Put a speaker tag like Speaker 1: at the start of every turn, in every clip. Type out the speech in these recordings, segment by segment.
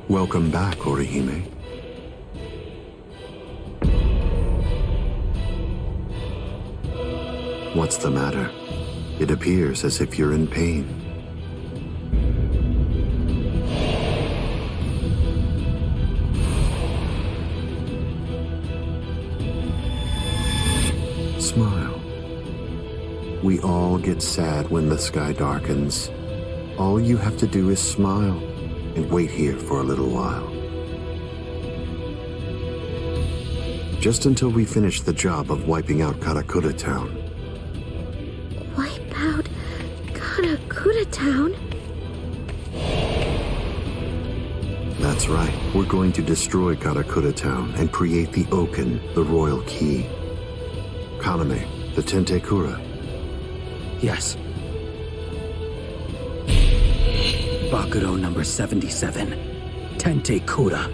Speaker 1: Welcome back, Orihime. What's the matter? It appears as if you're in pain. Smile. We all get sad when the sky darkens. All you have to do is smile and wait here for a little while. Just until we finish the job of wiping out Karakura Town.
Speaker 2: Wipe out Karakura Town?
Speaker 1: That's right. We're going to destroy Karakura Town and create the Oken, the royal key. Kaname, the Tentekura.
Speaker 3: Yes. Bakuro number 77. Tentekura.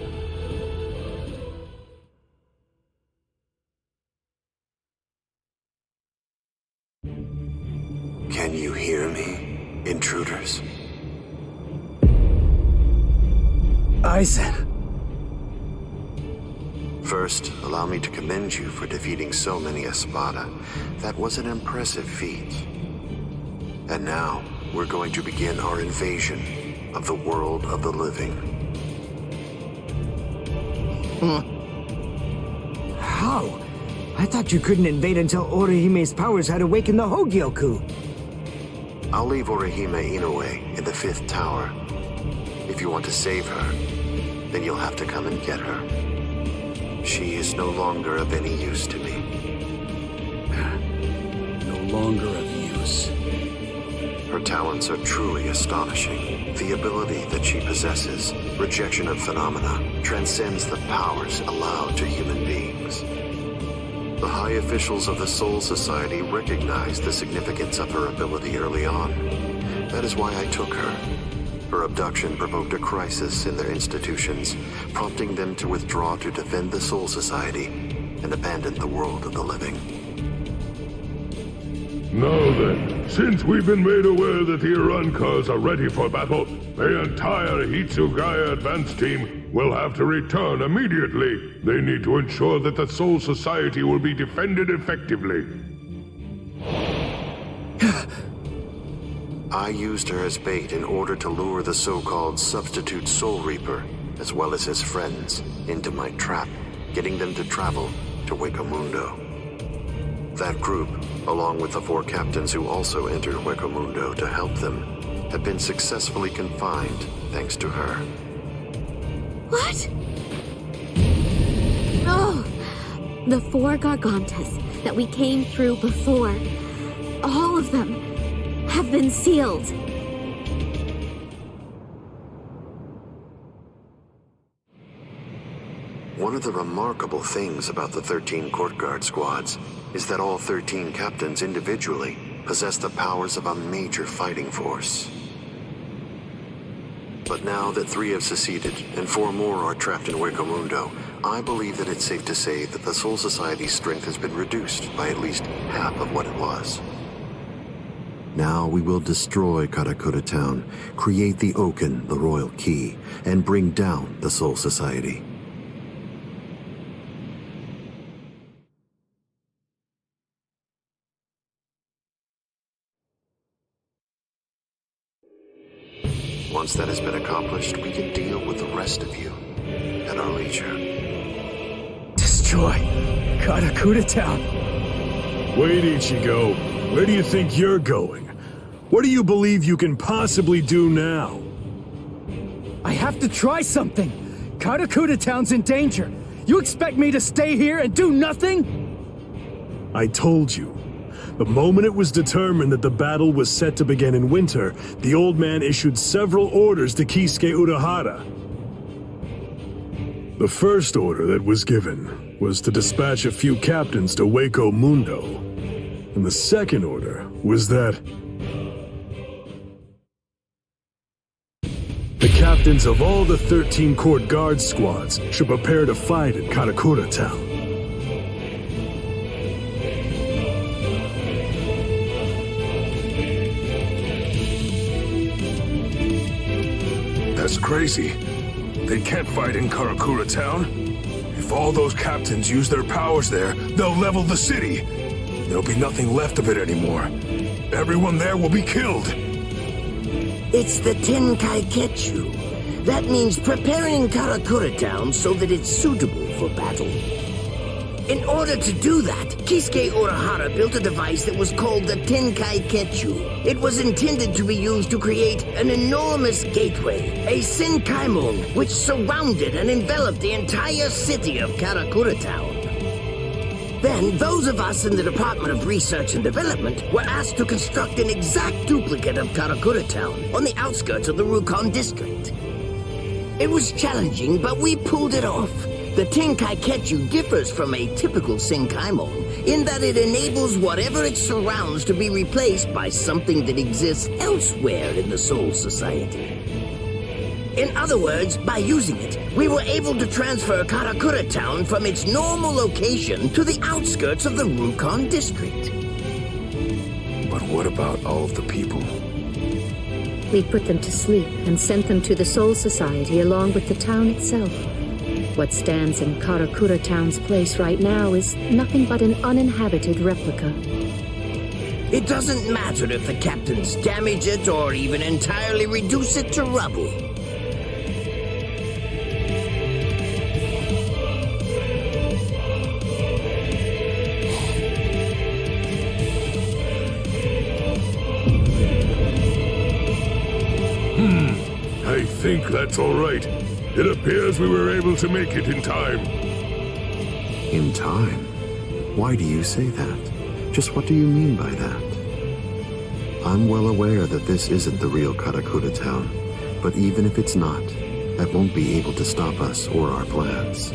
Speaker 1: Can you hear me, intruders?
Speaker 3: Aizen.
Speaker 1: First, allow me to commend you for defeating so many espada. That was an impressive feat. And now, we're going to begin our invasion of the world of the living.
Speaker 4: How? I thought you couldn't invade until Orihime's powers had awakened the Hogyoku.
Speaker 1: I'll leave Orihime Inoue in the 5th tower. If you want to save her, then you'll have to come and get her. She is no longer of any use to me.
Speaker 3: No longer of use.
Speaker 1: Her talents are truly astonishing. The ability that she possesses, rejection of phenomena, transcends the powers allowed to human beings. The high officials of the Soul Society recognized the significance of her ability early on. That is why I took her. Her abduction provoked a crisis in their institutions, prompting them to withdraw to defend the Soul Society and abandon the world of the living.
Speaker 5: Now then, since we've been made aware that the Arrancars are ready for battle, the entire Hitsugaya advance team will have to return immediately. They need to ensure that the Soul Society will be defended effectively.
Speaker 1: I used her as bait in order to lure the so-called substitute Soul Reaper, as well as his friends, into my trap, getting them to travel to Huecomundo. That group, along with the 4 captains who also entered Huecomundo to help them, have been successfully confined thanks to her.
Speaker 2: What? Oh, the 4 Gargantas that we came through before. All of them have been sealed.
Speaker 1: One of the remarkable things about the 13 court guard squads is that all 13 captains individually possess the powers of a major fighting force. But now that 3 have seceded and 4 more are trapped in Huecomundo, I believe that it's safe to say that the Soul Society's strength has been reduced by at least half of what it was. Now we will destroy Karakura Town, create the Oken, the royal key, and bring down the Soul Society. Once that has been accomplished, we can deal with the rest of you at our leisure.
Speaker 4: Destroy Karakura Town.
Speaker 6: Wait, Ichigo. Where do you think you're going? What do you believe you can possibly do now?
Speaker 4: I have to try something. Karakura Town's in danger. You expect me to stay here and do nothing?
Speaker 6: I told you. The moment it was determined that the battle was set to begin in winter, the old man issued several orders to Kisuke Urahara. The first order that was given was to dispatch a few captains to Huecomundo. And the second order was that the captains of all the 13 court guard squads should prepare to fight in Karakura Town.
Speaker 5: That's crazy. They can't fight in Karakura Town. If all those captains use their powers there, they'll level the city. There'll be nothing left of it anymore. Everyone there will be killed.
Speaker 7: It's the Tenkai-Ketchu. That means preparing Karakura Town so that it's suitable for battle. In order to do that, Kisuke Urahara built a device that was called the Tenkai-Ketchu. It was intended to be used to create an enormous gateway, a Senkaimon, which surrounded and enveloped the entire city of Karakura Town. Then, those of us in the Department of Research and Development were asked to construct an exact duplicate of Karakura Town on the outskirts of the Rukon district. It was challenging, but we pulled it off. The Tenkai-Ketchu differs from a typical Senkaimon in that it enables whatever it surrounds to be replaced by something that exists elsewhere in the Soul Society. In other words, by using it, we were able to transfer Karakura Town from its normal location to the outskirts of the Rukon district.
Speaker 5: But what about all of the people?
Speaker 8: We put them to sleep and sent them to the Soul Society along with the town itself. What stands in Karakura Town's place right now is nothing but an uninhabited replica.
Speaker 7: It doesn't matter if the captains damage it or even entirely reduce it to rubble.
Speaker 5: I think that's all right. It appears we were able to make it in time.
Speaker 1: In time? Why do you say that? Just what do you mean by that? I'm well aware that this isn't the real Karakura Town, but even if it's not, that won't be able to stop us or our plans.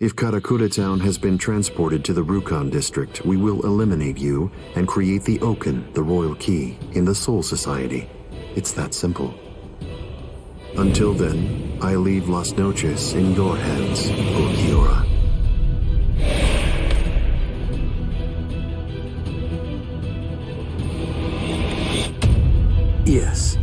Speaker 1: If Karakura Town has been transported to the Rukon district, we will eliminate you and create the Oken, the royal key, in the Soul Society. It's that simple. Until then, I leave Las Noches in your hands, Ulquiorra.
Speaker 3: Yes.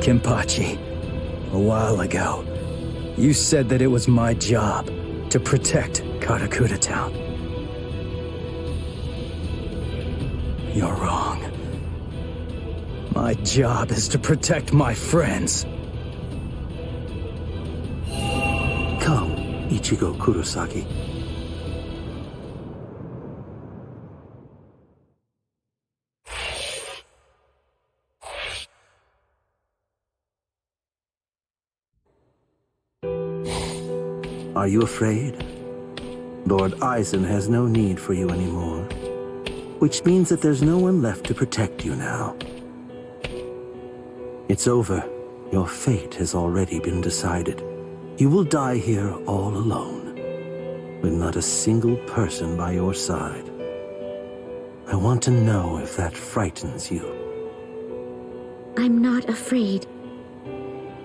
Speaker 4: Kenpachi, a while ago, you said that it was my job to protect Karakura Town. You're wrong. My job is to protect my friends.
Speaker 3: Come, Ichigo Kurosaki. Are you afraid? Lord Aizen has no need for you anymore, which means that there's no one left to protect you now. It's over. Your fate has already been decided. You will die here all alone, with not a single person by your side. I want to know if that frightens you.
Speaker 2: I'm not afraid.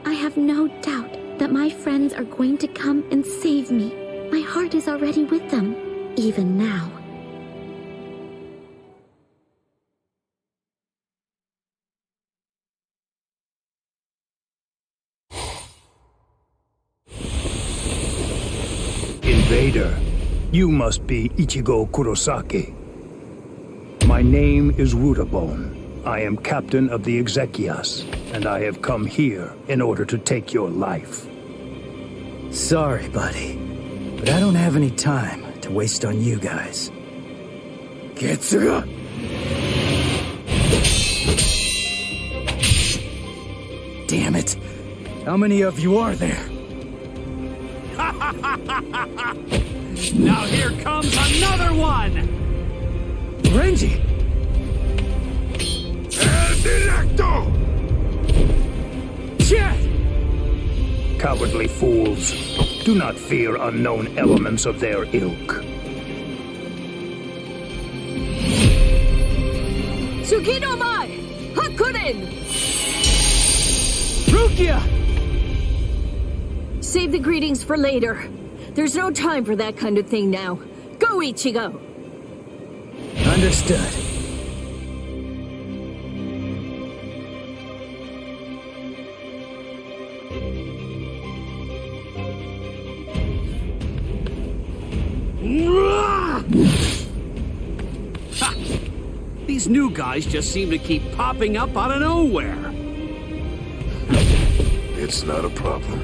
Speaker 2: I have no doubt that my friends are going to come and save me. My heart is already with them, even now.
Speaker 9: Invader, you must be Ichigo Kurosaki. My name is Rudabone. I am captain of the Exequias, and I have come here in order to take your life.
Speaker 4: Sorry, buddy, but I don't have any time to waste on you guys. Getsuga! Damn it! How many of you are there?
Speaker 10: Now here comes another one!
Speaker 4: Renji!
Speaker 5: Directo!
Speaker 4: Shit!
Speaker 9: Cowardly fools, do not fear unknown elements of their ilk.
Speaker 8: Tsukinomai! Hakurin!
Speaker 4: Rukia!
Speaker 8: Save the greetings for later. There's no time for that kind of thing now. Go, Ichigo!
Speaker 4: Understood.
Speaker 10: Ha! These new guys just seem to keep popping up out of nowhere.
Speaker 5: It's not a problem.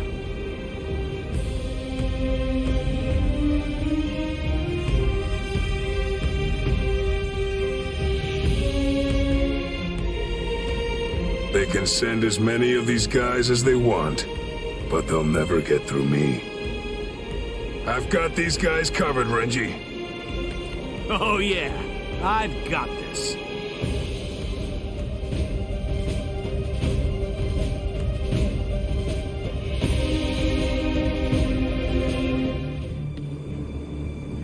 Speaker 5: They can send as many of these guys as they want, but they'll never get through me. I've got these guys covered, Renji.
Speaker 10: Oh yeah, I've got this.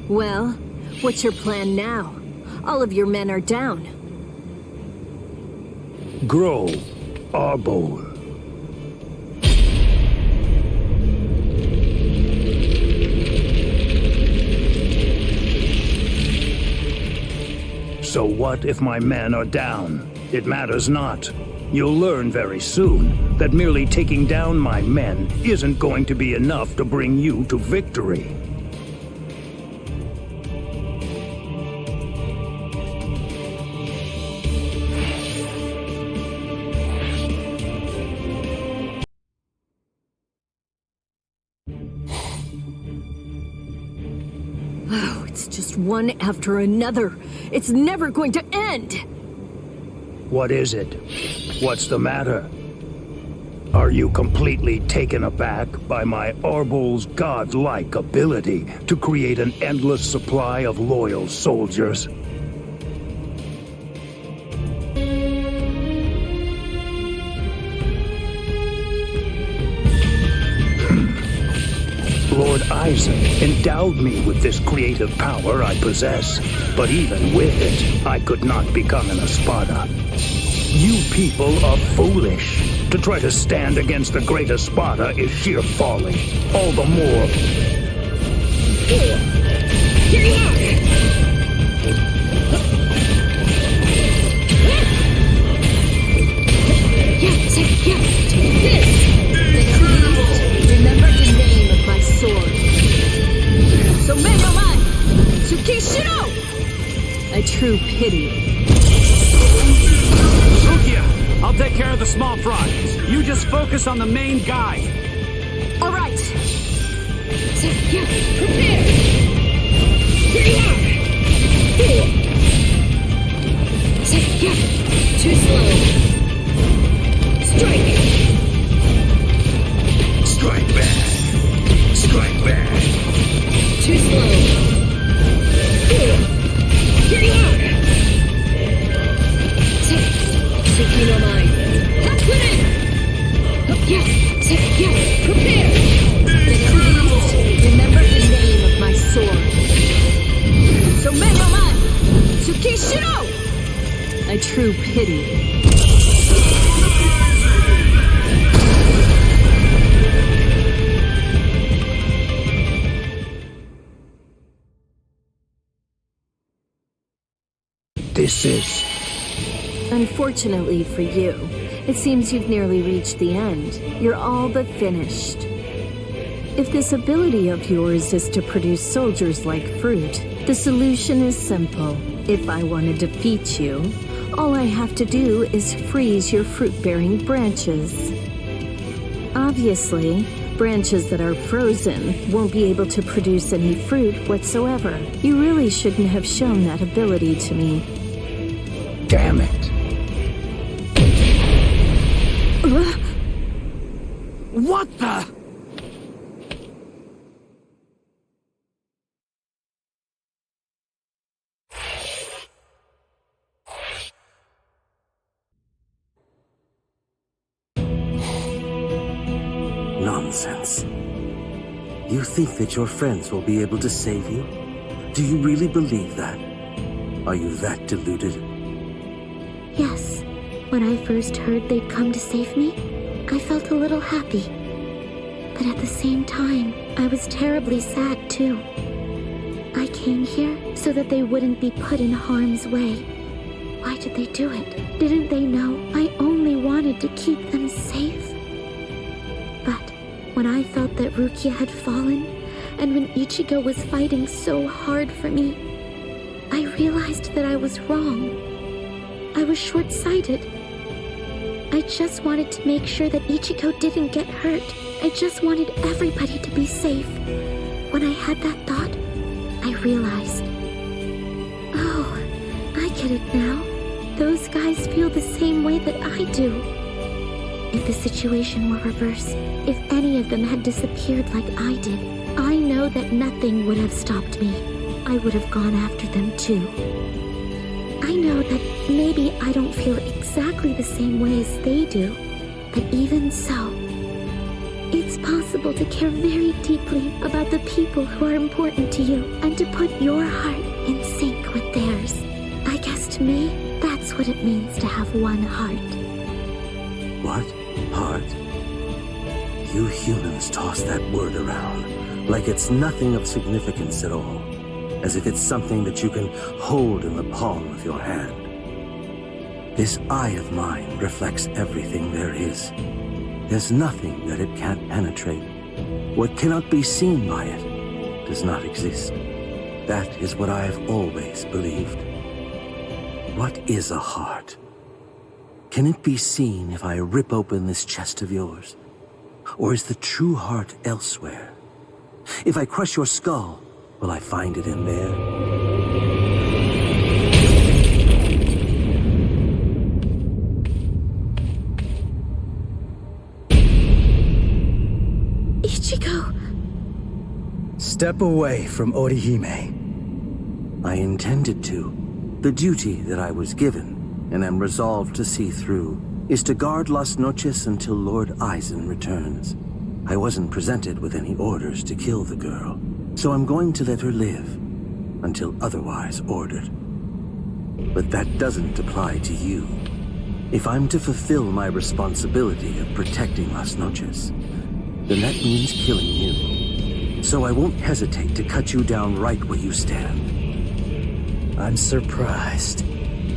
Speaker 8: Well, what's your plan now? All of your men are down.
Speaker 9: Grow, Arbol. So what if my men are down? It matters not. You'll learn very soon that merely taking down my men isn't going to be enough to bring you to victory.
Speaker 8: Oh, it's just one after another. It's never going to end!
Speaker 9: What is it? What's the matter? Are you completely taken aback by my Arbol's godlike ability to create an endless supply of loyal soldiers? Lord Aizen endowed me with this creative power I possess, but even with it, I could not become an espada. You people are foolish. To try to stand against the great espada is sheer folly. All the more.
Speaker 8: Here you are! Take this! Remember the name of my sword. So Menomai! Tsukishiro! A true pity.
Speaker 10: Rukia, I'll take care of the small fries. You just focus on the main guy.
Speaker 8: All right. Prepare. Here you are. Too slow. Strike.
Speaker 7: Strike back. Strike back.
Speaker 8: Too slow. Here you are. Tsukinomai. Hakurin! Prepare! Remember the name of my sword. So Menomai! Tsukishiro! A true pity.
Speaker 9: This is...
Speaker 8: Unfortunately for you, it seems you've nearly reached the end. You're all but finished. If this ability of yours is to produce soldiers like fruit, the solution is simple. If I want to defeat you, all I have to do is freeze your fruit-bearing branches. Obviously, branches that are frozen won't be able to produce any fruit whatsoever. You really shouldn't have shown that ability to me.
Speaker 9: Damn it.
Speaker 10: What the?
Speaker 3: Nonsense. You think that your friends will be able to save you? Do you really believe that? Are you that deluded?
Speaker 2: Yes, when I first heard they'd come to save me, I felt a little happy. But at the same time, I was terribly sad too. I came here so that they wouldn't be put in harm's way. Why did they do it? Didn't they know I only wanted to keep them safe? But when I felt that Rukia had fallen, and when Ichigo was fighting so hard for me, I realized that I was wrong. I was short-sighted. I just wanted to make sure that Ichigo didn't get hurt. I just wanted everybody to be safe. When I had that thought, I realized, oh, I get it now. Those guys feel the same way that I do. If the situation were reversed, if any of them had disappeared like I did, I know that nothing would have stopped me. I would have gone after them too. I know that maybe I don't feel exactly the same way as they do, but even so, it's possible to care very deeply about the people who are important to you and to put your heart in sync with theirs. I guess to me, that's what it means to have one heart.
Speaker 3: What? Heart? You humans toss that word around like it's nothing of significance at all, as if it's something that you can hold in the palm of your hand. This eye of mine reflects everything there is. There's nothing that it can't penetrate. What cannot be seen by it does not exist. That is what I have always believed. What is a heart? Can it be seen if I rip open this chest of yours? Or is the true heart elsewhere? If I crush your skull, will I find it in there?
Speaker 2: Ichigo!
Speaker 4: Step away from Orihime.
Speaker 3: I intended to. The duty that I was given, and am resolved to see through, is to guard Las Noches until Lord Aizen returns. I wasn't presented with any orders to kill the girl, so I'm going to let her live, until otherwise ordered. But that doesn't apply to you. If I'm to fulfill my responsibility of protecting Las Noches, then that means killing you. So I won't hesitate to cut you down right where you stand.
Speaker 4: I'm surprised.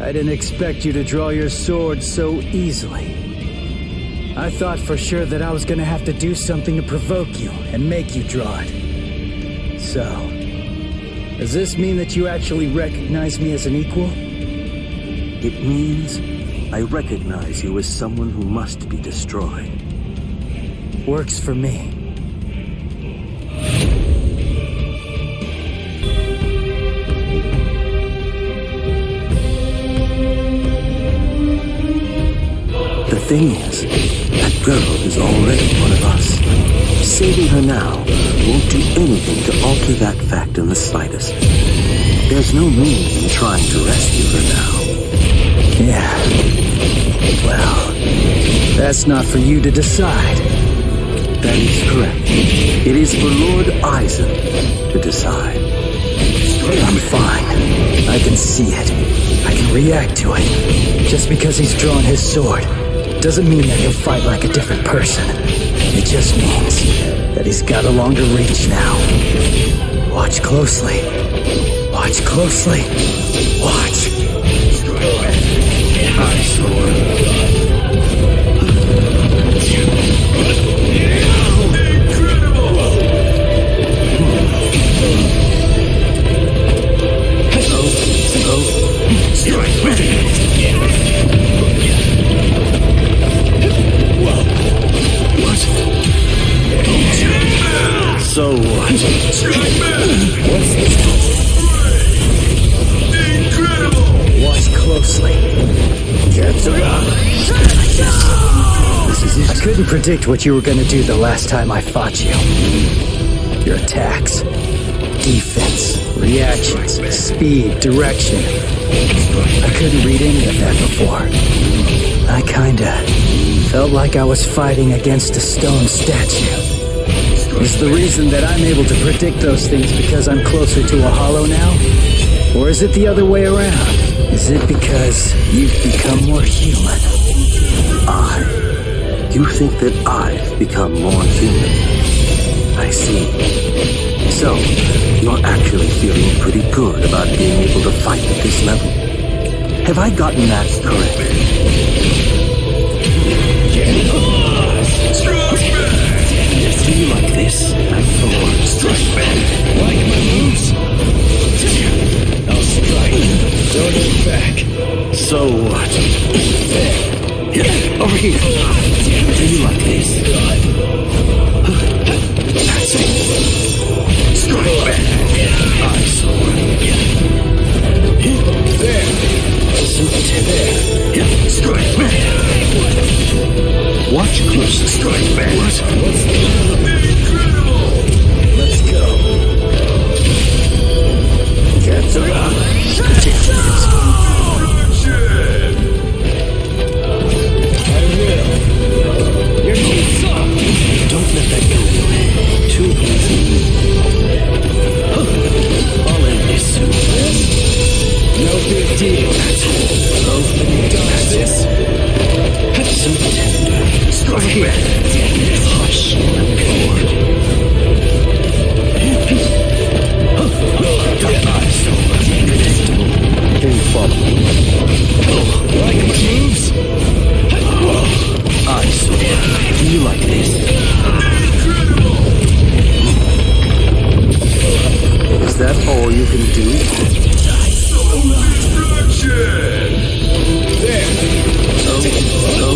Speaker 4: I didn't expect you to draw your sword so easily. I thought for sure that I was gonna have to do something to provoke you and make you draw it. So, does this mean that you actually recognize me as an equal?
Speaker 3: It means I recognize you as someone who must be destroyed.
Speaker 4: Works for me.
Speaker 3: The thing is, that girl is already one of us. Saving her now won't do anything to alter that fact in the slightest. There's no meaning in trying to rescue her now.
Speaker 4: Yeah. Well, that's not for you to decide.
Speaker 3: That is correct. It is for Lord Aizen to decide.
Speaker 4: I'm fine. I can see it. I can react to it. Just because he's drawn his sword doesn't mean that he'll fight like a different person. It just means that he's got a longer reach now. Watch closely. Watch closely. Watch. My sword.
Speaker 3: So what?
Speaker 4: What's this? Incredible! Watch closely. This is it. I couldn't predict what you were going to do the last time I fought you. Your attacks, defense, reactions, speed, direction. I couldn't read any of that before. I kinda felt like I was fighting against a stone statue. Is the reason that I'm able to predict those things because I'm closer to a hollow now? Or is it the other way around? Is it because you've become more human?
Speaker 3: You think that I've become more human? I see. So, you're actually feeling pretty good about being able to fight at this level. Have I gotten that correct?
Speaker 4: Do you like this?
Speaker 3: I'm forward.
Speaker 4: Strike back. Like my moves? I'll strike. Don't hold back.
Speaker 3: So what?
Speaker 4: There. Over here. Do you like this? That's it. Strike back. I saw. There. There. Strike back.
Speaker 3: Watch closely.
Speaker 4: Strike back.
Speaker 3: What?
Speaker 4: Incredible. Let's go. Cats are on. I will. You're too soft.
Speaker 3: Don't let that go. Too easy.
Speaker 4: I'll end this soon. No big deal. Let me dodge this.
Speaker 3: So tender.
Speaker 4: Strike back.
Speaker 3: Hush. I'm forward. Dark eyes. Predictable. Can you follow me?
Speaker 4: Like my moves?
Speaker 3: I saw. Do you like this? Is that all you can do?
Speaker 4: There.
Speaker 3: No.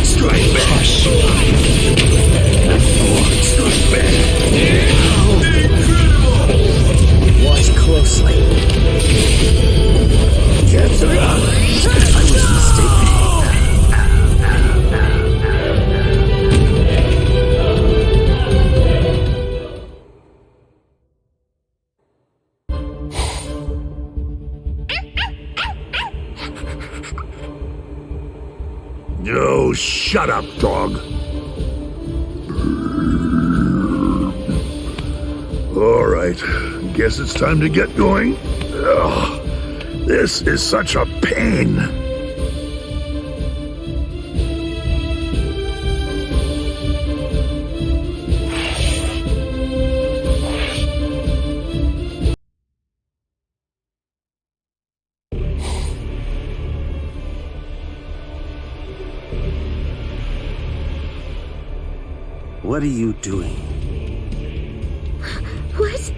Speaker 4: Strike back.
Speaker 3: Hush. I'm forward.
Speaker 4: Strike back. Watch closely. Cats are on.
Speaker 3: I was mistaken.
Speaker 5: Oh, shut up, dog. All right, guess it's time to get going. Ugh, this is such a pain.
Speaker 3: What are you doing?
Speaker 2: What?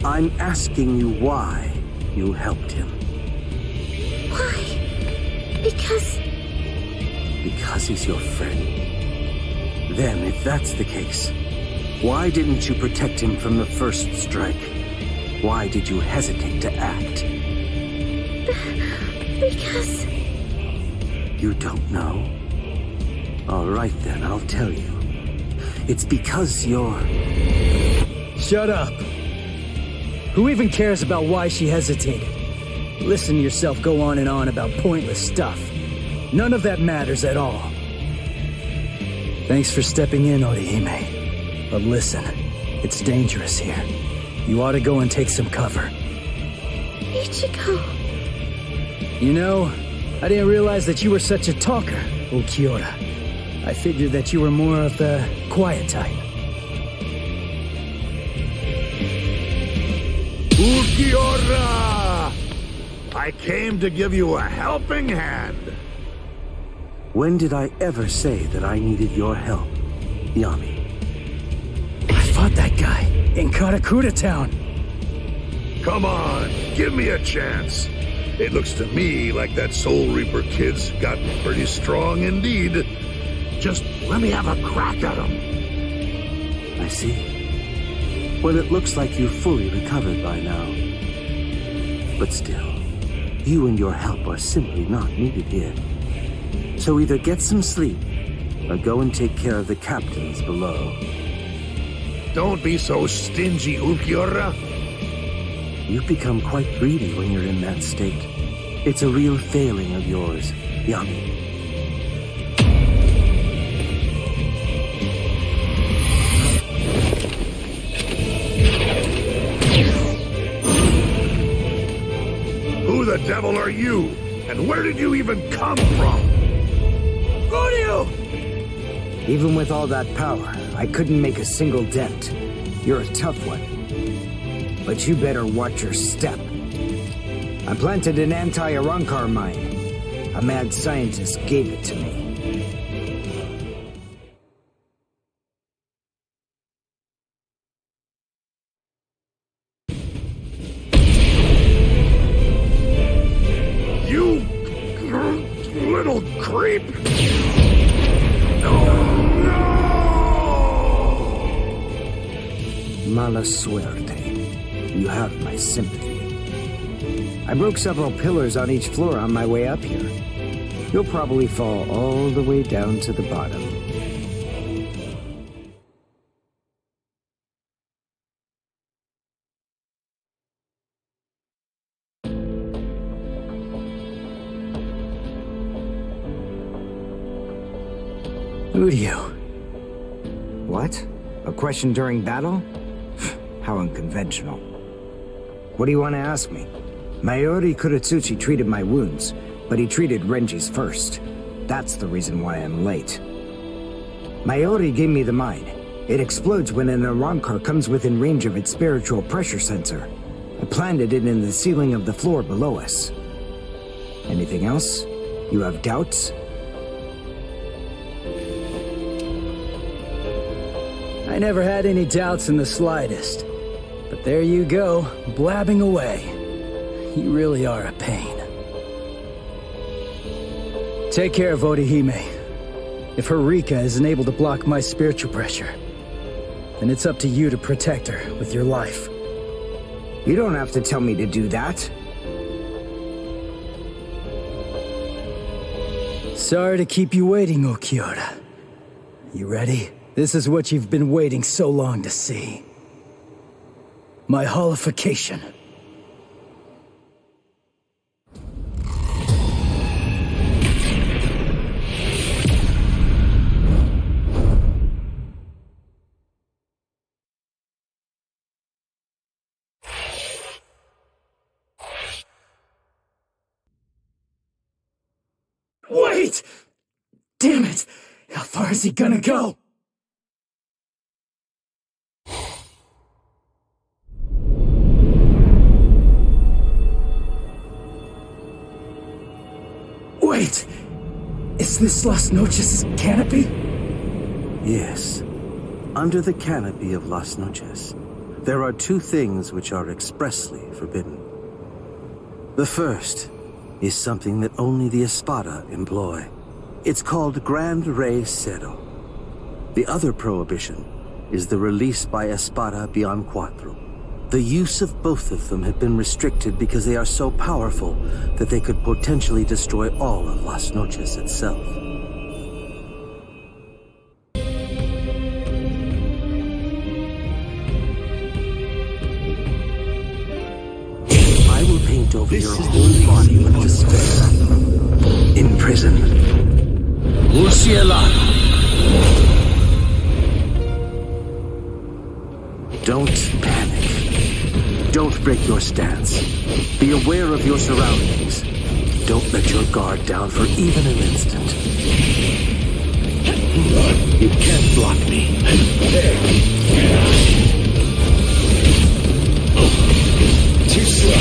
Speaker 3: I'm asking you why you helped him.
Speaker 2: Why? Because
Speaker 3: He's your friend. Then, if that's the case, why didn't you protect him from the first strike? Why did you hesitate to act?
Speaker 2: because
Speaker 3: You don't know? All right then, I'll tell you. It's because you're...
Speaker 4: Shut up. Who even cares about why she hesitated? Listen to yourself go on and on about pointless stuff. None of that matters at all. Thanks for stepping in, Orihime. But listen, it's dangerous here. You ought to go and take some cover.
Speaker 2: Ichigo.
Speaker 4: You know, I didn't realize that you were such a talker, Ulquiorra. I figured that you were more of the quiet type.
Speaker 5: Ulquiorra! I came to give you a helping hand.
Speaker 3: When did I ever say that I needed your help, Yami?
Speaker 4: I fought that guy in Karakura Town.
Speaker 5: Come on, give me a chance. It looks to me like that Soul Reaper kid's gotten pretty strong indeed. Just let me have a crack at him.
Speaker 3: I see. Well, it looks like you've fully recovered by now. But still, you and your help are simply not needed here. So either get some sleep, or go and take care of the captains below.
Speaker 5: Don't be so stingy, Ulquiorra.
Speaker 3: You've become quite greedy when you're in that state. It's a real failing of yours, Yami.
Speaker 5: the devil are you? And where did you even come from?
Speaker 4: Even with all that power, I couldn't make a single dent. You're a tough one. But you better watch your step. I planted an anti-Arrancar mine. A mad scientist gave it to me.
Speaker 5: You little creep!
Speaker 4: Mala suerte. You have my sympathy. I broke several pillars on each floor on my way up here. You'll probably fall all the way down to the bottom. Who do you? What? A question during battle? How unconventional. What do you want to ask me? Mayuri Kuratsuchi treated my wounds, but he treated Renji's first. That's the reason why I'm late. Mayuri gave me the mine. It explodes when an Arrancar comes within range of its spiritual pressure sensor. I planted it in the ceiling of the floor below us. Anything else? You have doubts?
Speaker 11: I never had any doubts in the slightest. But there you go, blabbing away. You really are a pain. Take care of Orihime. If her Rika isn't able to block my spiritual pressure, then it's up to you to protect her with your life.
Speaker 4: You don't have to tell me to do that.
Speaker 11: Sorry to keep you waiting, Ulquiorra. You ready? This is what you've been waiting so long to see. My holification. Wait! Damn it! How far is he gonna go? Wait! Is this Las Noches' canopy?
Speaker 3: Yes. Under the canopy of Las Noches, there are two things which are expressly forbidden. The first is something that only the espada employ. It's called Grand Rey Cero. The other prohibition is the release by espada beyond cuatro. The use of both of them have been restricted because they are so powerful that they could potentially destroy all of Las Noches itself. I will paint over your whole body with despair. In prison. Don't panic. Don't break your stance. Be aware of your surroundings. Don't let your guard down for even an instant. You can't block me. Too slow.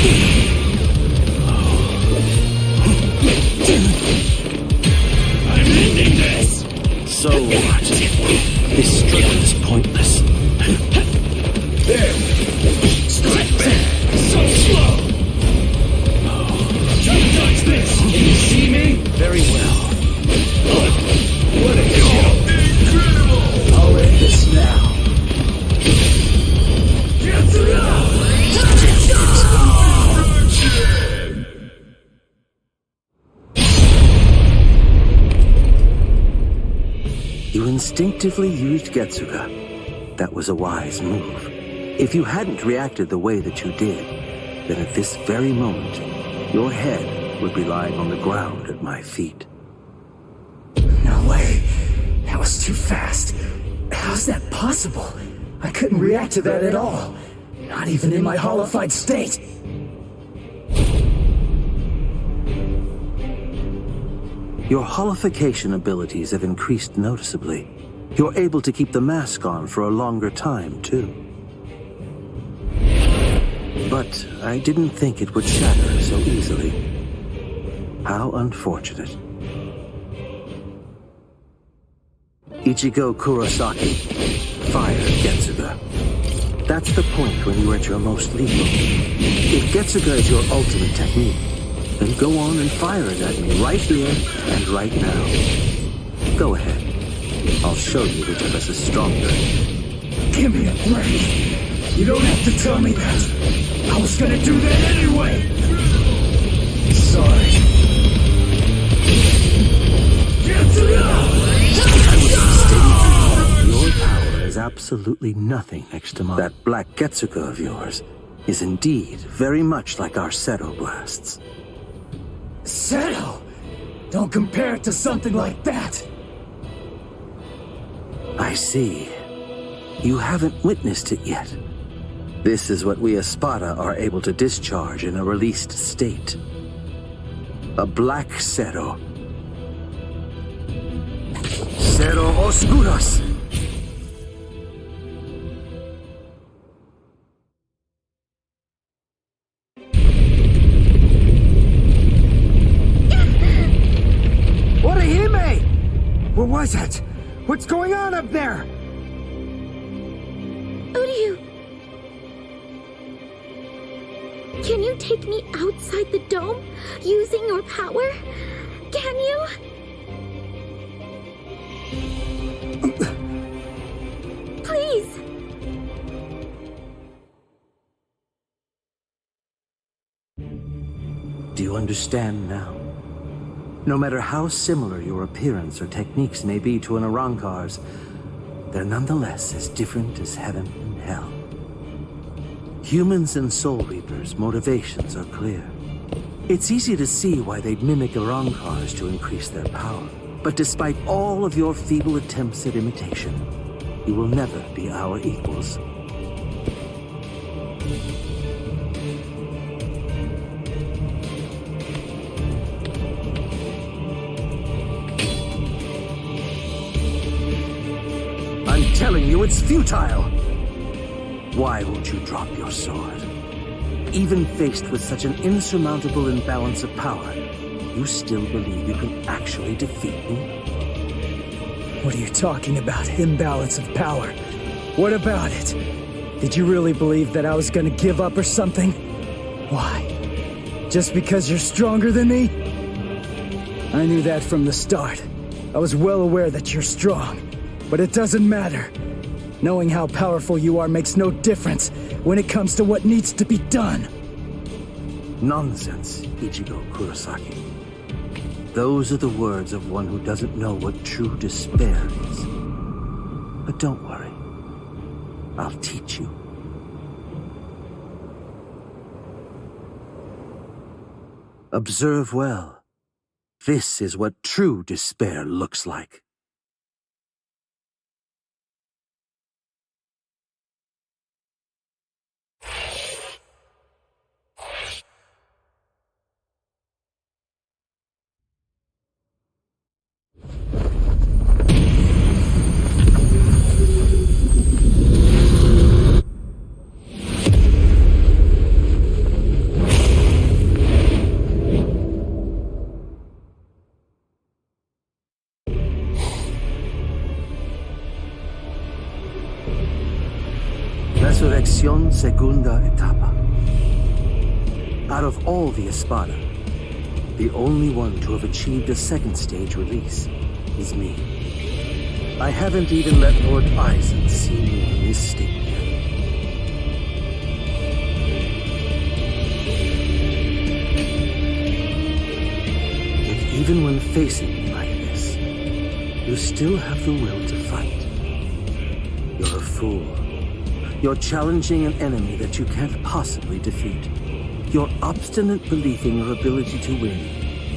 Speaker 3: I'm ending this. So what? This struggle is pointless. There! Strike back! So slow! Don't touch this! Can you see me? Very well. What a kill! Incredible! I'll end this now. Get it out! You instinctively used Getsuga. That was a wise move. If you hadn't reacted the way that you did, then at this very moment, your head would be lying on the ground at my feet.
Speaker 11: No way. That was too fast. How's that possible? I couldn't react to that at all. Not even in my holified state.
Speaker 3: Your holification abilities have increased noticeably. You're able to keep the mask on for a longer time, too. But I didn't think it would shatter so easily. How unfortunate. Ichigo Kurosaki, fire Getsuga. That's the point when you're at your most lethal. If Getsuga is your ultimate technique, then go on and fire it at me right here and right now. Go ahead. I'll show you which of us is stronger.
Speaker 11: Give me a break. You don't have to tell me that. I was gonna do that anyway. Sorry.
Speaker 3: Your power is absolutely nothing next to mine. That black Getsuga of yours is indeed very much like our Seto blasts.
Speaker 11: Seto? Don't compare it to something like that.
Speaker 3: I see. You haven't witnessed it yet. This is what we espada are able to discharge in a released state. A black Seto. Seto Oscuros!
Speaker 11: What was it? What's going on up there?
Speaker 2: Uryu! Can you take me outside the dome using your power? Can you? Please!
Speaker 3: Do you understand now? No matter how similar your appearance or techniques may be to an Arrancar's, they're nonetheless as different as heaven and hell. Humans and Soul Reapers' motivations are clear. It's easy to see why they'd mimic Arrancars to increase their power. But despite all of your feeble attempts at imitation, you will never be our equals. I'm telling you, it's futile! Why won't you drop your sword? Even faced with such an insurmountable imbalance of power, you still believe you can actually defeat me?
Speaker 11: What are you talking about, imbalance of power? What about it? Did you really believe that I was gonna give up or something? Why? Just because you're stronger than me? I knew that from the start. I was well aware that you're strong. But it doesn't matter. Knowing how powerful you are makes no difference when it comes to what needs to be done.
Speaker 3: Nonsense, Ichigo Kurosaki. Those are the words of one who doesn't know what true despair is. But don't worry. I'll teach you. Observe well. This is what true despair looks like. Resurrección Segunda Etapa. Out of all the espada, the only one to have achieved a second stage release is me. I haven't even let Lord Aizen see me in this state yet. Yet even when facing me like this, you still have the will to fight. You're a fool. You're challenging an enemy that you can't possibly defeat. Your obstinate belief in your ability to win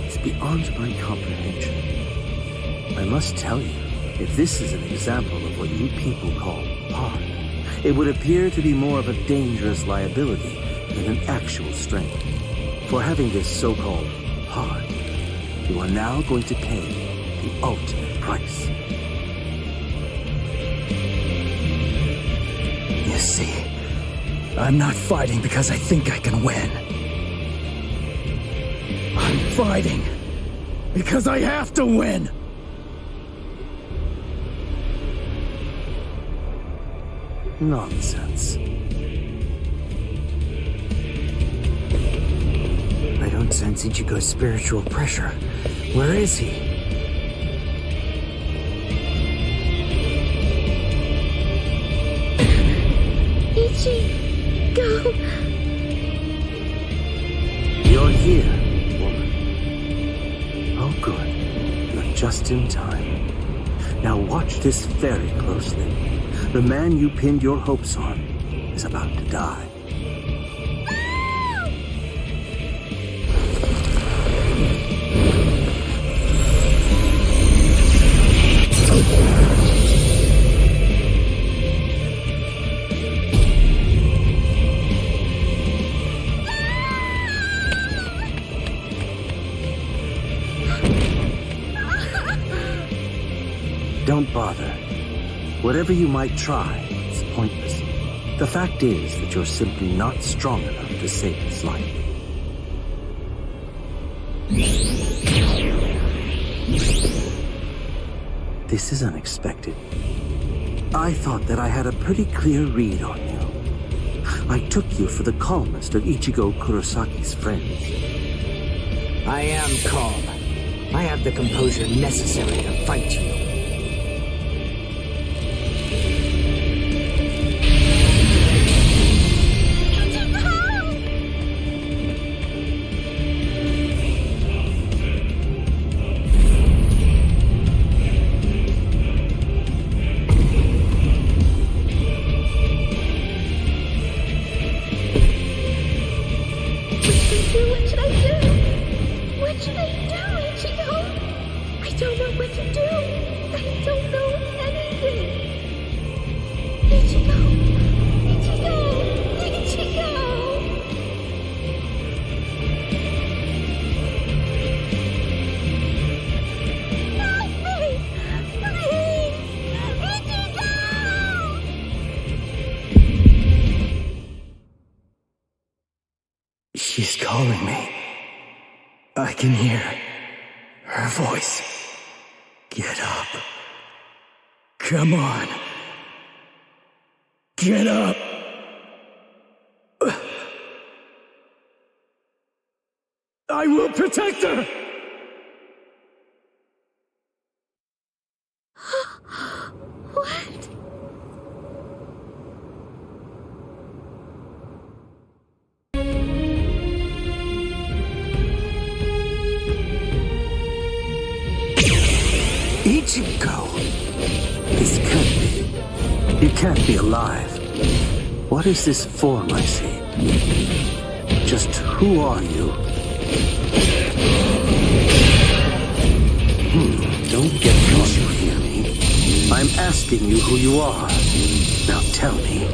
Speaker 3: is beyond my comprehension. I must tell you, if this is an example of what you people call heart, it would appear to be more of a dangerous liability than an actual strength. For having this so-called heart, You are now going to pay the ultimate price.
Speaker 11: You see, I'm not fighting because I think I can win. I'm fighting because I have to win!
Speaker 3: Nonsense.
Speaker 11: I don't sense Ichigo's spiritual pressure. Where is he?
Speaker 2: Ichigo!
Speaker 3: You're here, woman. Oh, good. You're just in time. Now watch this very closely. The man you pinned your hopes on is about to die. Don't bother. Whatever you might try, it's pointless. The fact is that you're simply not strong enough to save his life. This is unexpected. I thought that I had a pretty clear read on you. I took you for the calmest of Ichigo Kurosaki's friends.
Speaker 11: I am calm. I have the composure necessary to fight you. She's calling me. I can hear her voice. Get up. Come on. Get up. I will protect her!
Speaker 2: What?
Speaker 3: Ichigo! This can't be. You can't be alive. What is this form I see? Just who are you? Don't get caught, you hear me? I'm asking you who you are. Now tell me.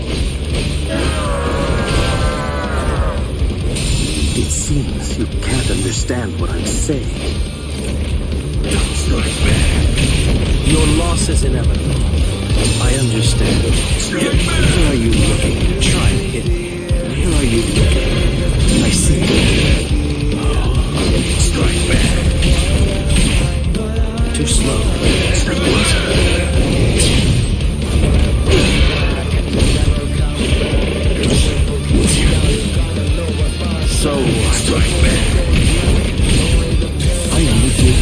Speaker 3: It seems you can't understand what I'm saying. Don't strike back. Your loss is inevitable. I understand. Where are you looking to try to hit me? Where are you looking? I see you. Strike back. Too slow. So, strike back. I am with you.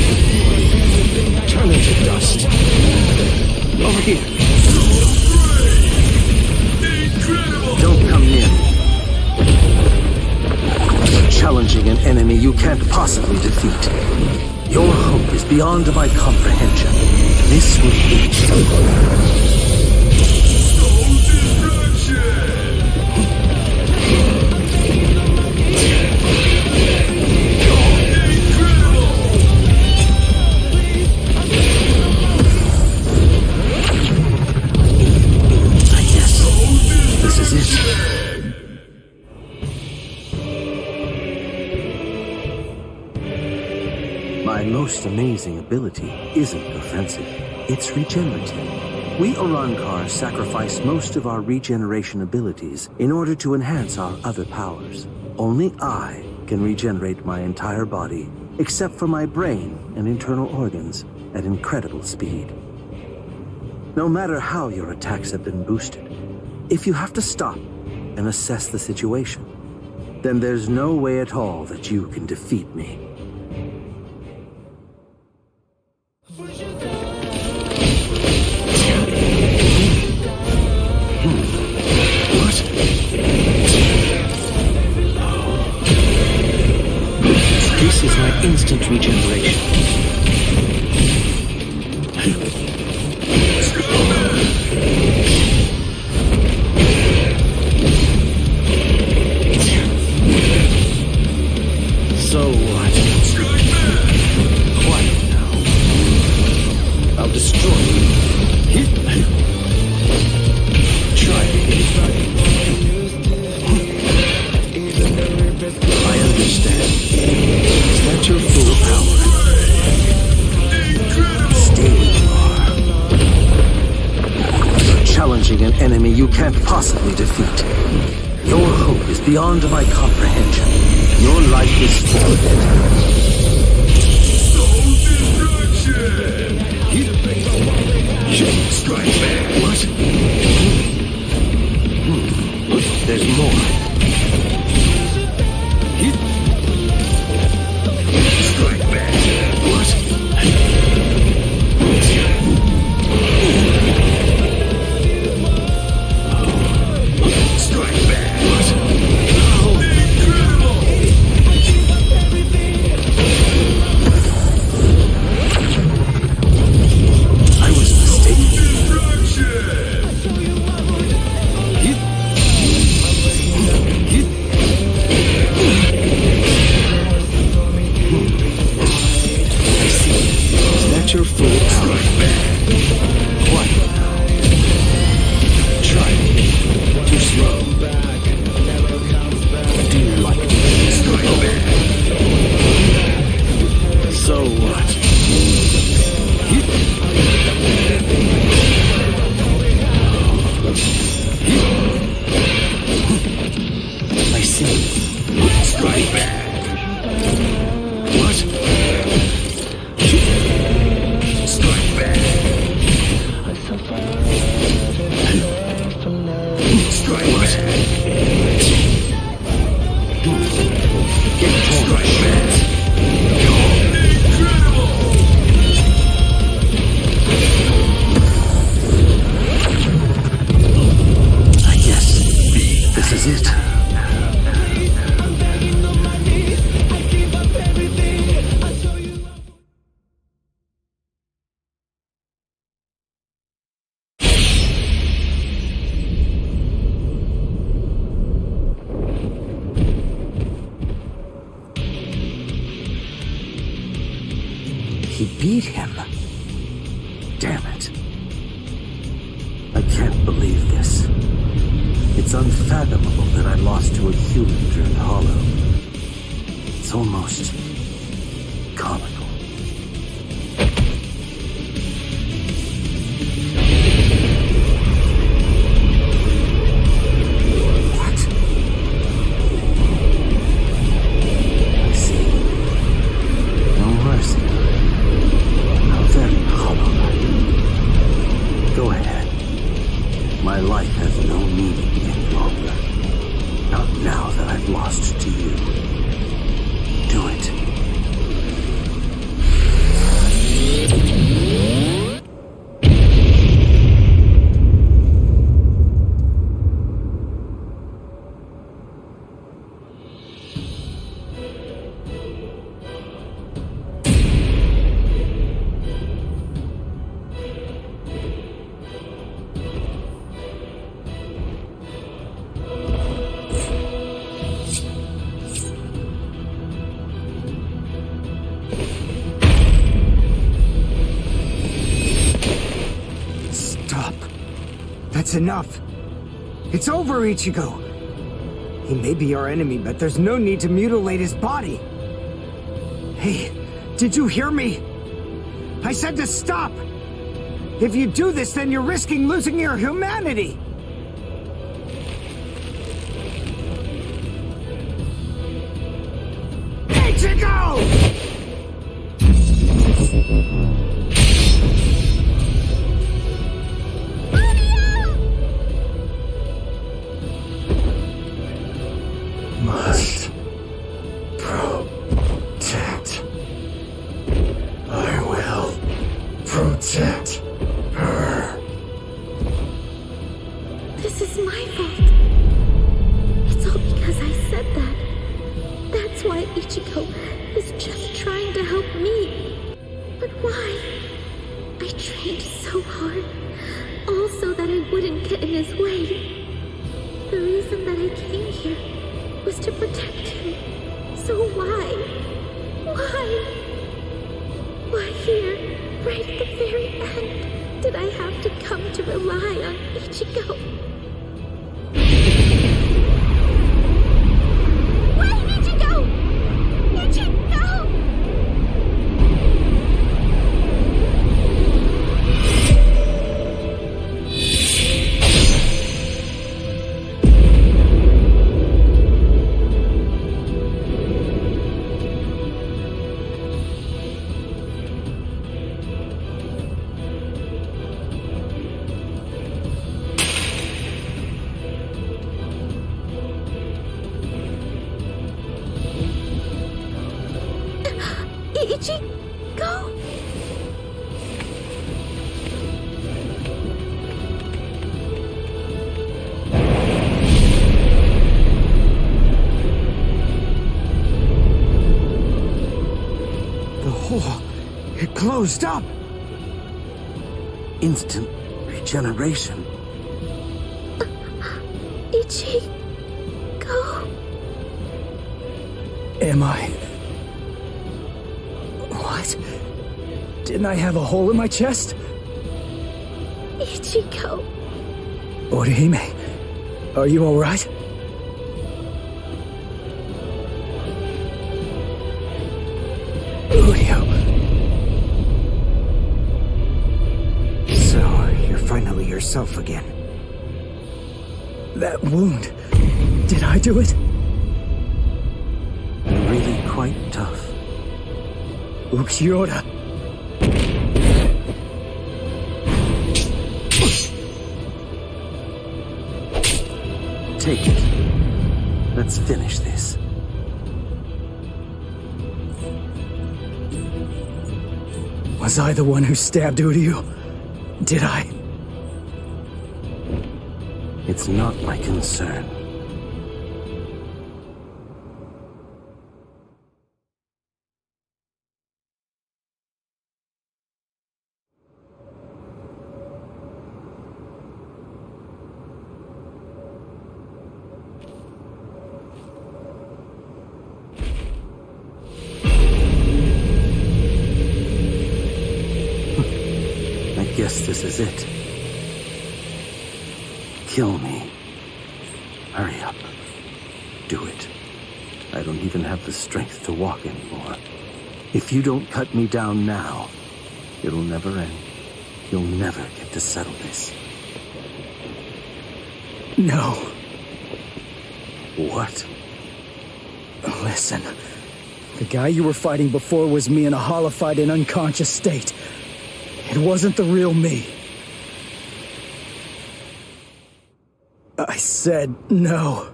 Speaker 3: Turn into dust. Over here. Don't come near me. You're challenging an enemy you can't possibly defeat. Your hope is beyond my comprehension. This will be... This is it. My My most amazing ability isn't offensive, it's regenerative. We Arrancar sacrifice most of our regeneration abilities in order to enhance our other powers. Only I can regenerate my entire body, except for my brain and internal organs, at incredible speed. No matter how your attacks have been boosted, if you have to stop and assess the situation, then there's no way at all that you can defeat me. This is my instant regeneration. So what? Quiet now. I'll destroy you. Try it. I understand. Is that your full power? Stay where you are. You're challenging an enemy you can't possibly defeat. Your hope is beyond my comprehension. Your life is forfeit. Strike back. What? There's more. Strike back. What? Strike back. What? I was mistaken. Is that your full power? What? Try it. Too slow. Do you like it? Strike back. So what? I see. Strike back. What? Strike back. Strike what? Get strike back. I guess this is it. He beat him. Damn it. I can't believe this. It's unfathomable that I lost to a human turned hollow. It's almost comical. What? I see. No mercy. How very hollow-like. Go ahead. My life has no meaning any longer. Not now that I've lost to you. Do it.
Speaker 11: That's enough. It's over, Ichigo. He may be our enemy, but there's no need to mutilate his body. Hey, Did you hear me? I said to stop! If you do this, then you're risking losing your humanity! Ichigo!
Speaker 3: Must protect. I will protect her.
Speaker 2: This is my fault. It's all because I said that. That's why Ichigo is just trying to help me. But why? I trained so hard, all so that I wouldn't get in his way. The reason that I came here was to protect him. So why? Why here, right at the very end, did I have to come to rely on Ichigo? Wait, Ichigo! Ichigo! Ichigo?
Speaker 11: The hole, it closed up!
Speaker 3: Instant regeneration.
Speaker 2: Ichigo?
Speaker 11: Am I... What? Didn't I have a hole in my chest?
Speaker 2: Ichigo.
Speaker 11: Orihime, are you alright? Urio.
Speaker 7: So, you're finally yourself again.
Speaker 11: That wound, did I do it?
Speaker 3: You're really quite tough.
Speaker 11: Ulquiorra.
Speaker 3: Take it. Let's finish this.
Speaker 11: Was I the one who stabbed Uryu? Did I?
Speaker 3: It's not my concern. I guess this is it. Kill me. Hurry up. Do it. I don't even have the strength to walk anymore. If you don't cut me down now, it'll never end. You'll never get to settle this.
Speaker 11: No.
Speaker 3: What?
Speaker 11: Listen. The guy you were fighting before was me in a hollified and unconscious state. It wasn't the real me. I said no.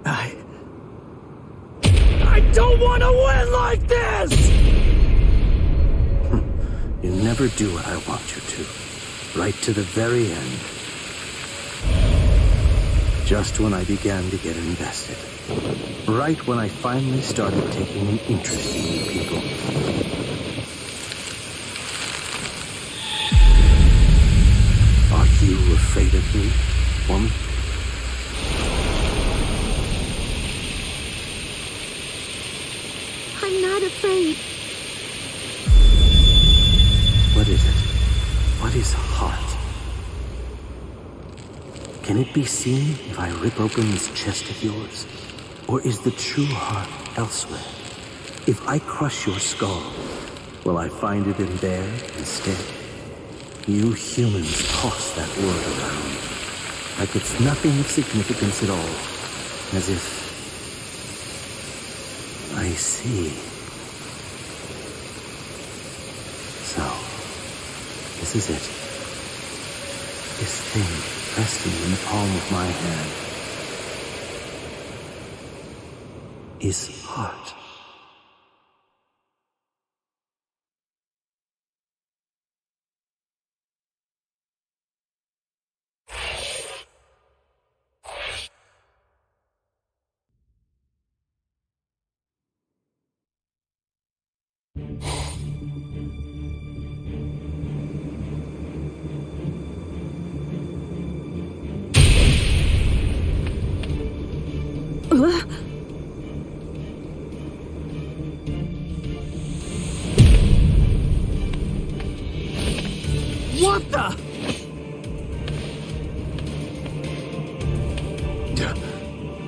Speaker 11: I don't want to win like this!
Speaker 3: You never do what I want you to. Right to the very end. Just when I began to get invested. Right when I finally started taking an interest in you people. Are you afraid of me, woman?
Speaker 2: I'm not afraid.
Speaker 3: What is it? What is heart? Can it be seen if I rip open this chest of yours? Or is the true heart elsewhere? If I crush your skull, will I find it in there instead? You humans toss that word around like it's nothing of significance at all, as if... I see. So, this is it. This thing resting in the palm of my hand is heart.
Speaker 10: What the?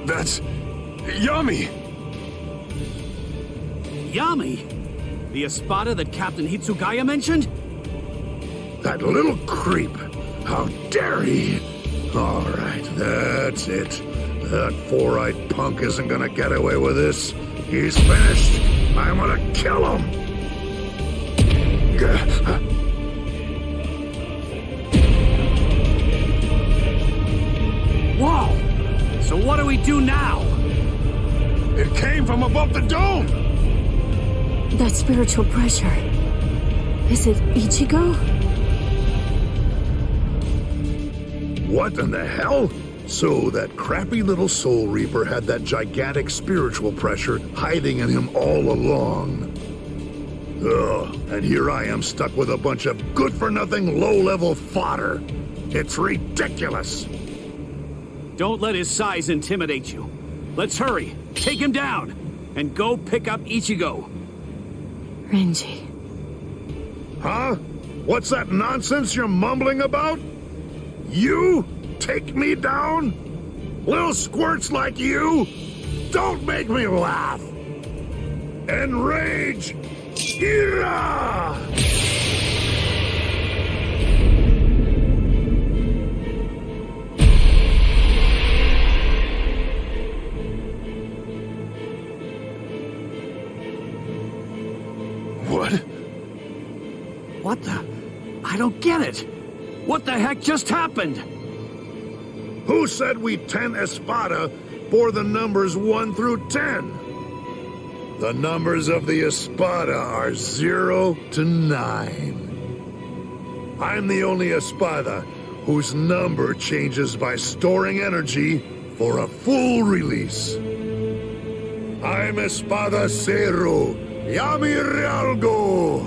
Speaker 6: That's... Yami!
Speaker 10: Yami? The espada that Captain Hitsugaya mentioned?
Speaker 5: That little creep! How dare he! All right, that's it. That four-eyed punk isn't gonna get away with this. He's finished. I'm gonna kill him!
Speaker 10: Whoa! So what do we do now?
Speaker 5: It came from above the dome!
Speaker 8: That spiritual pressure. Is it Ichigo?
Speaker 5: What in the hell? So that crappy little Soul Reaper had that gigantic spiritual pressure hiding in him all along. Ugh, and here I am stuck with a bunch of good-for-nothing, low-level fodder. It's ridiculous!
Speaker 10: Don't let his size intimidate you. Let's hurry, take him down, and go pick up Ichigo.
Speaker 8: Renji.
Speaker 5: Huh? What's that nonsense you're mumbling about? You? Take me down? Little squirts like you? Don't make me laugh! Enrage! Ira!
Speaker 10: What? What the? I don't get it. What the heck just happened?
Speaker 5: Who said we 10 espada bore the numbers 1 through 10? The numbers of the espada are 0 to 9. I'm the only espada whose number changes by storing energy for a full release. I'm Espada Zero, Yami Realgo!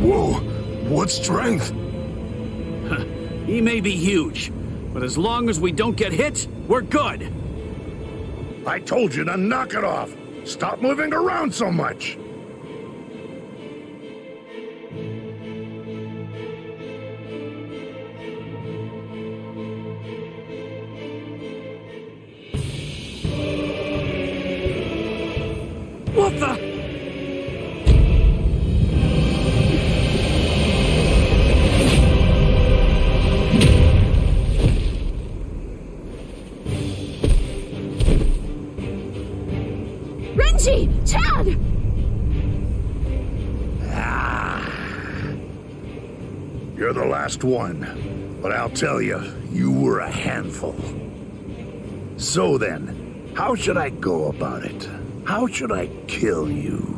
Speaker 6: Whoa! What strength?
Speaker 10: He may be huge, but as long as we don't get hit, we're good.
Speaker 5: I told you to knock it off! Stop moving around so much!
Speaker 10: What the?
Speaker 8: Renji! Chad!
Speaker 5: You're the last one, but I'll tell you, you were a handful. So then, how should I go about it? How should I kill you?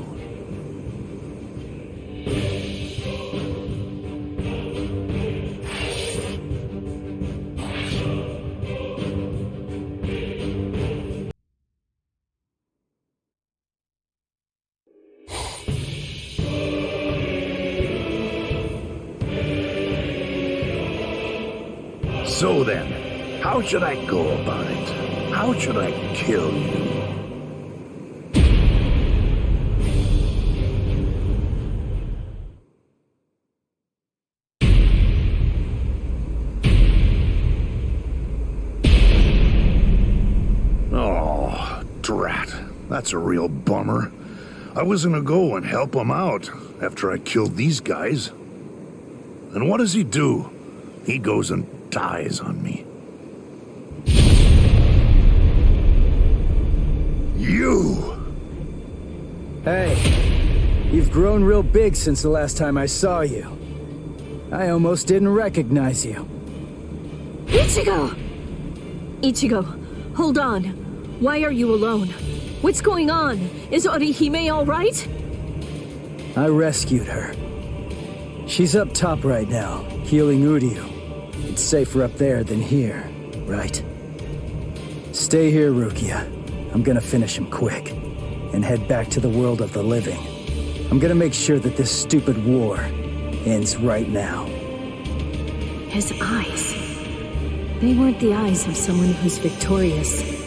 Speaker 5: So then, how should I go about it? How should I kill you? Oh, Drat. That's a real bummer. I was gonna go and help him out after I killed these guys. And what does he do? He goes and dies on me. You!
Speaker 11: Hey, you've grown real big since the last time I saw you. I almost didn't recognize you.
Speaker 8: Ichigo! Ichigo, hold on. Why are you alone? What's going on? Is Orihime all right?
Speaker 11: I rescued her. She's up top right now, healing Uryu. It's safer up there than here, right? Stay here, Rukia. I'm gonna finish him quick, and head back to the world of the living. I'm gonna make sure that this stupid war ends right now.
Speaker 8: His eyes. They weren't the eyes of someone who's victorious.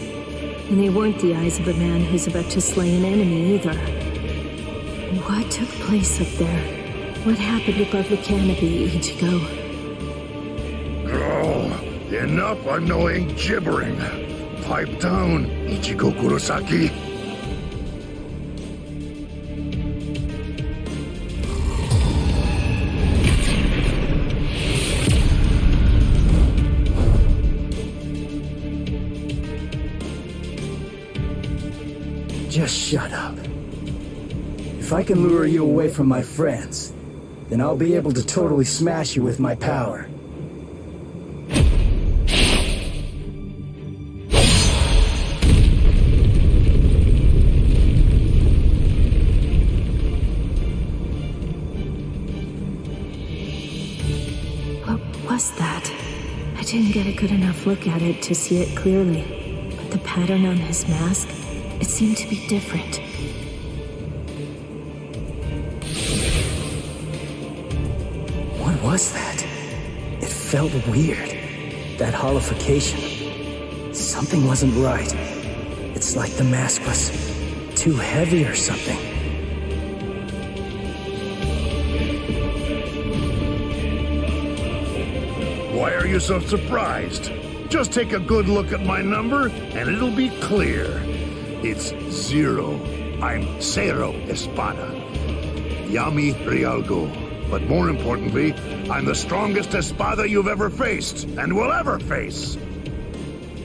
Speaker 8: And they weren't the eyes of a man who's about to slay an enemy either. What took place up there? What happened above the canopy, Ichigo?
Speaker 5: Oh, enough annoying gibbering. Pipe down, Ichigo Kurosaki.
Speaker 11: Just shut up. If I can lure you away from my friends, then I'll be able to totally smash you with my power.
Speaker 8: What was that? I didn't get a good enough look at it to see it clearly, but the pattern on his mask, it seemed to be different.
Speaker 11: What was that? It felt weird. That holification. Something wasn't right. It's like the mask was too heavy or something.
Speaker 5: Why are you so surprised? Just take a good look at my number, and it'll be clear. It's 0. I'm Cero Espada. Yami Rialgo. But more importantly, I'm the strongest Espada you've ever faced, and will ever face.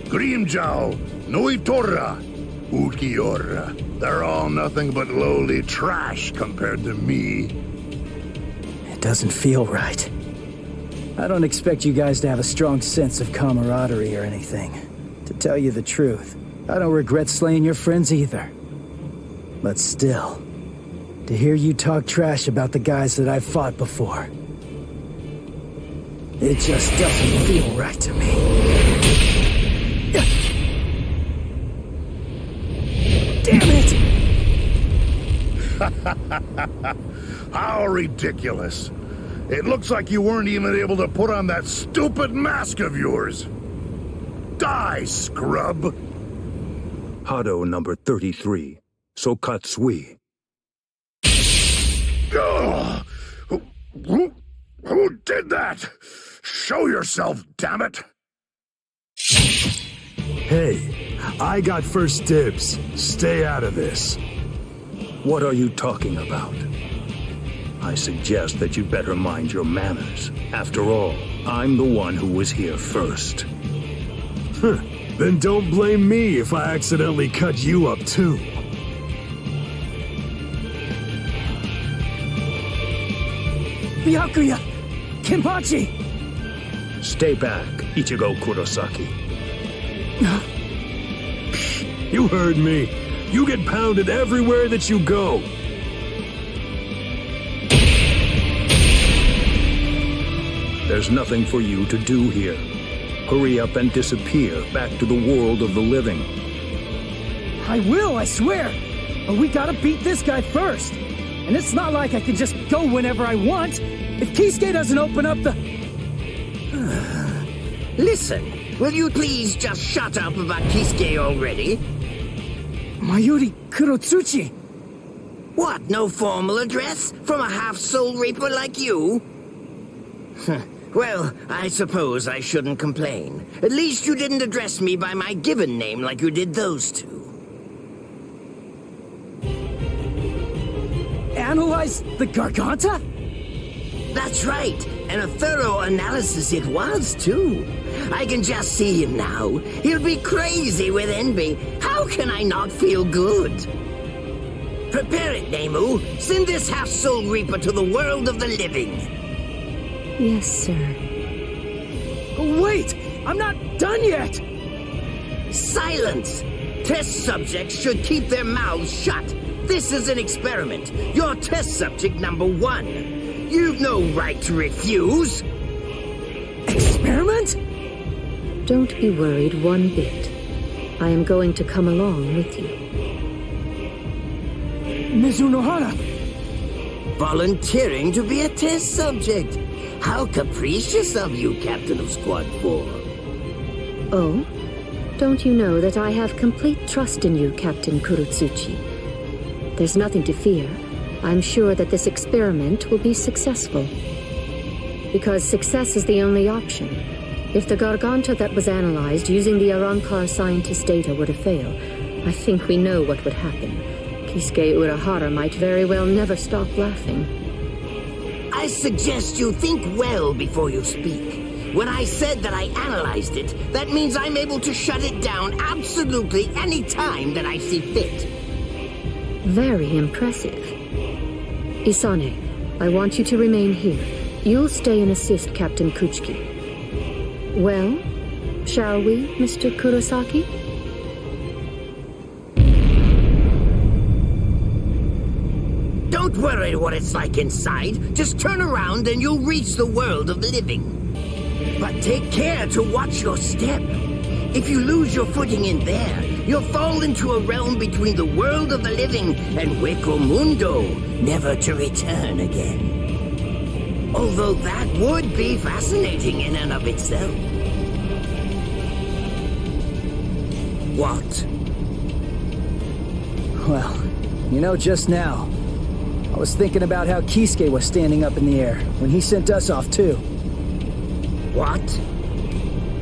Speaker 5: Grimjao, Noitorra, Ulquiorra. They're all nothing but lowly trash compared to me.
Speaker 11: It doesn't feel right. I don't expect you guys to have a strong sense of camaraderie or anything. To tell you the truth, I don't regret slaying your friends either. But still, to hear you talk trash about the guys that I've fought before, it just doesn't feel right to me. Damn it!
Speaker 5: How ridiculous. It looks like you weren't even able to put on that stupid mask of yours. Die, scrub!
Speaker 9: Hado number 33, Sokatsui.
Speaker 5: Ugh. Who did that? Show yourself, damn it!
Speaker 6: Hey, I got first dibs. Stay out of this.
Speaker 9: What are you talking about? I suggest that you better mind your manners. After all, I'm the one who was here first.
Speaker 6: Then don't blame me if I accidentally cut you up too.
Speaker 11: Byakuya! Kenpachi!
Speaker 9: Stay back, Ichigo Kurosaki.
Speaker 6: You heard me. You get pounded everywhere that you go.
Speaker 9: There's nothing for you to do here. Hurry up and disappear back to the world of the living.
Speaker 11: I will, I swear! But we gotta beat this guy first! And it's not like I can just go whenever I want! If Kisuke doesn't open up the...
Speaker 7: Listen, will you please just shut up about Kisuke already?
Speaker 11: Mayuri Kurotsuchi!
Speaker 7: What, no formal address from a half-soul reaper like you? Well, I suppose I shouldn't complain. At least you didn't address me by my given name like you did those two.
Speaker 11: analyzed the Garganta?
Speaker 7: That's right, and a thorough analysis it was, too. I can just see him now. He'll be crazy with envy. How can I not feel good? Prepare it, Nemu. Send this half-soul reaper to the world of the living.
Speaker 8: Yes, sir.
Speaker 11: Wait! I'm not done yet!
Speaker 7: Silence! Test subjects should keep their mouths shut. This is an experiment. You're test subject number 1. You've no right to refuse.
Speaker 11: Experiment?
Speaker 8: Don't be worried one bit. I am going to come along with you.
Speaker 11: Mizunohara!
Speaker 7: Volunteering to be a test subject. How capricious of you, Captain of Squad 4.
Speaker 8: Oh? Don't you know that I have complete trust in you, Captain Kurotsuchi? There's nothing to fear. I'm sure that this experiment will be successful. Because success is the only option. If the Garganta that was analyzed using the Arrancar scientist data were to fail, I think we know what would happen. Kisuke Urahara might very well never stop laughing.
Speaker 7: I suggest you think well before you speak. When I said that I analyzed it, that means I'm able to shut it down absolutely any time that I see fit.
Speaker 8: Very impressive. Isane, I want you to remain here. You'll stay and assist Captain Kuchiki. Well, shall we, Mr. Kurosaki?
Speaker 7: Don't worry what it's like inside. Just turn around and you'll reach the world of the living. But take care to watch your step. If you lose your footing in there, you'll fall into a realm between the world of the living and Hueco Mundo, never to return again. Although that would be fascinating in and of itself. What?
Speaker 11: Well, you know, just now, I was thinking about how Kisuke was standing up in the air when he sent us off too.
Speaker 7: What?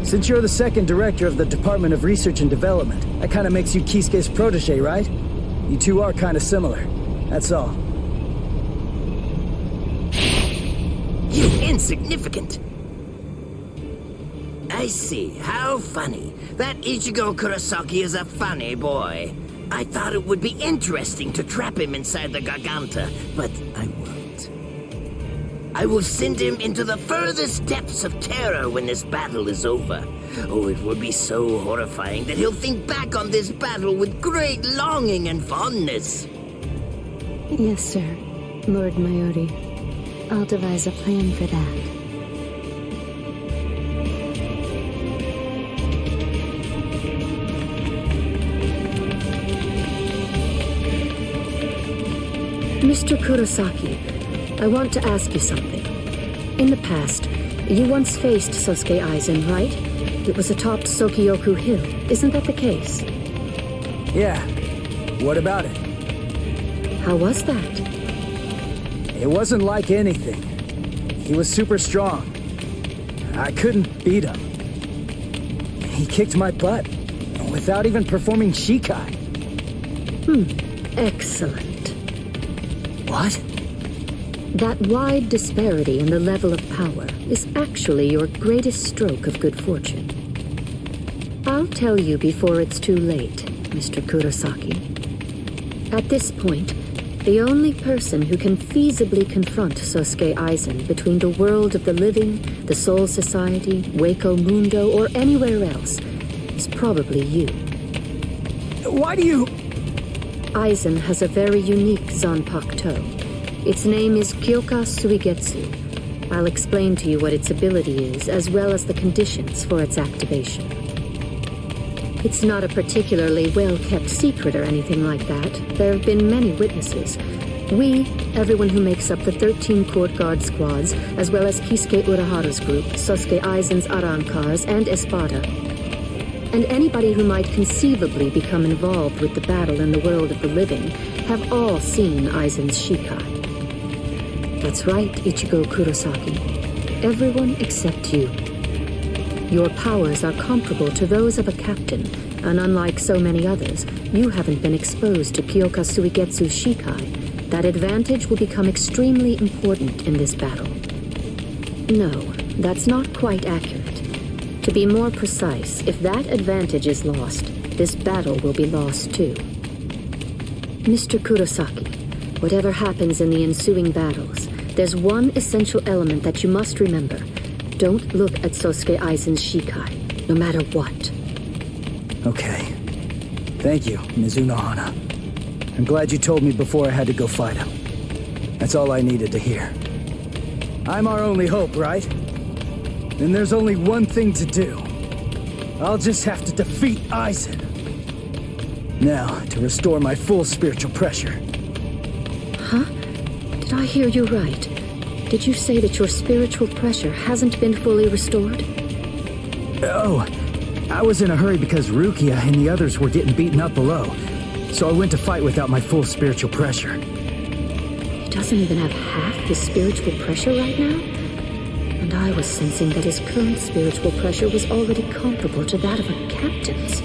Speaker 11: Since you're the second director of the Department of Research and Development, that kind of makes you Kisuke's protege, right? You two are kind of similar. That's all.
Speaker 7: You insignificant! I see. How funny. That Ichigo Kurosaki is a funny boy. I thought it would be interesting to trap him inside the Garganta, but I won't. I will send him into the furthest depths of terror when this battle is over. Oh, it will be so horrifying that he'll think back on this battle with great longing and fondness.
Speaker 2: Yes, sir, Lord Mayuri. I'll devise a plan for that.
Speaker 8: Mr. Kurosaki, I want to ask you something. In the past, you once faced Sosuke Aizen, right? It was atop Sokyoku Hill. Isn't that the case?
Speaker 11: Yeah. What about it?
Speaker 8: How was that?
Speaker 11: It wasn't like anything. He was super strong. I couldn't beat him. He kicked my butt without even performing Shikai.
Speaker 8: Excellent.
Speaker 11: What?
Speaker 8: That wide disparity in the level of power is actually your greatest stroke of good fortune. I'll tell you before it's too late, Mr. Kurosaki. At this point, the only person who can feasibly confront Sosuke Aizen between the world of the living, the Soul Society, Hueco Mundo, or anywhere else is probably you.
Speaker 11: Why do you...
Speaker 8: Aizen has a very unique Zanpakuto. Its name is Kyoka Suigetsu. I'll explain to you what its ability is, as well as the conditions for its activation. It's not a particularly well-kept secret or anything like that. There have been many witnesses. We, everyone who makes up the 13 court guard squads, as well as Kisuke Urahara's group, Sosuke Aizen's Arrancars, and Espada. And anybody who might conceivably become involved with the battle in the world of the living have all seen Aizen's Shikai. That's right, Ichigo Kurosaki. Everyone except you. Your powers are comparable to those of a captain, and unlike so many others, you haven't been exposed to Kyoka Suigetsu's Shikai. that advantage will become extremely important in this battle. No, that's not quite accurate. To be more precise, if that advantage is lost, this battle will be lost too. Mr. Kurosaki, whatever happens in the ensuing battles, there's one essential element that you must remember. Don't look at Sosuke Aizen's Shikai, no matter what.
Speaker 11: Okay. Thank you, Ms. Unohana. I'm glad you told me before I had to go fight him. That's all I needed to hear. I'm our only hope, right? Then there's only one thing to do. I'll just have to defeat Aizen. Now, to restore my full spiritual pressure.
Speaker 8: Huh? Did I hear you right? Did you say that your spiritual pressure hasn't been fully restored?
Speaker 11: Oh, I was in a hurry because Rukia and the others were getting beaten up below. So I went to fight without my full spiritual pressure.
Speaker 8: He doesn't even have half his spiritual pressure right now? And I was sensing that his current spiritual pressure was already comparable to that of a captain's.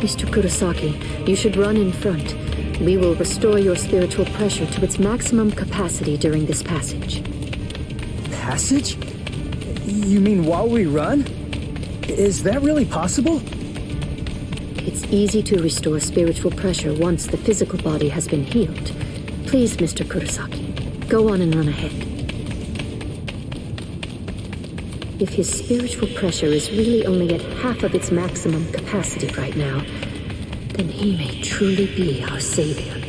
Speaker 8: Mr. Kurosaki, you should run in front. We will restore your spiritual pressure to its maximum capacity during this passage.
Speaker 11: Passage? You mean while we run? Is that really possible?
Speaker 8: It's easy to restore spiritual pressure once the physical body has been healed. Please, Mr. Kurosaki, go on and run ahead. If his spiritual pressure is really only at half of its maximum capacity right now, then he may truly be our savior.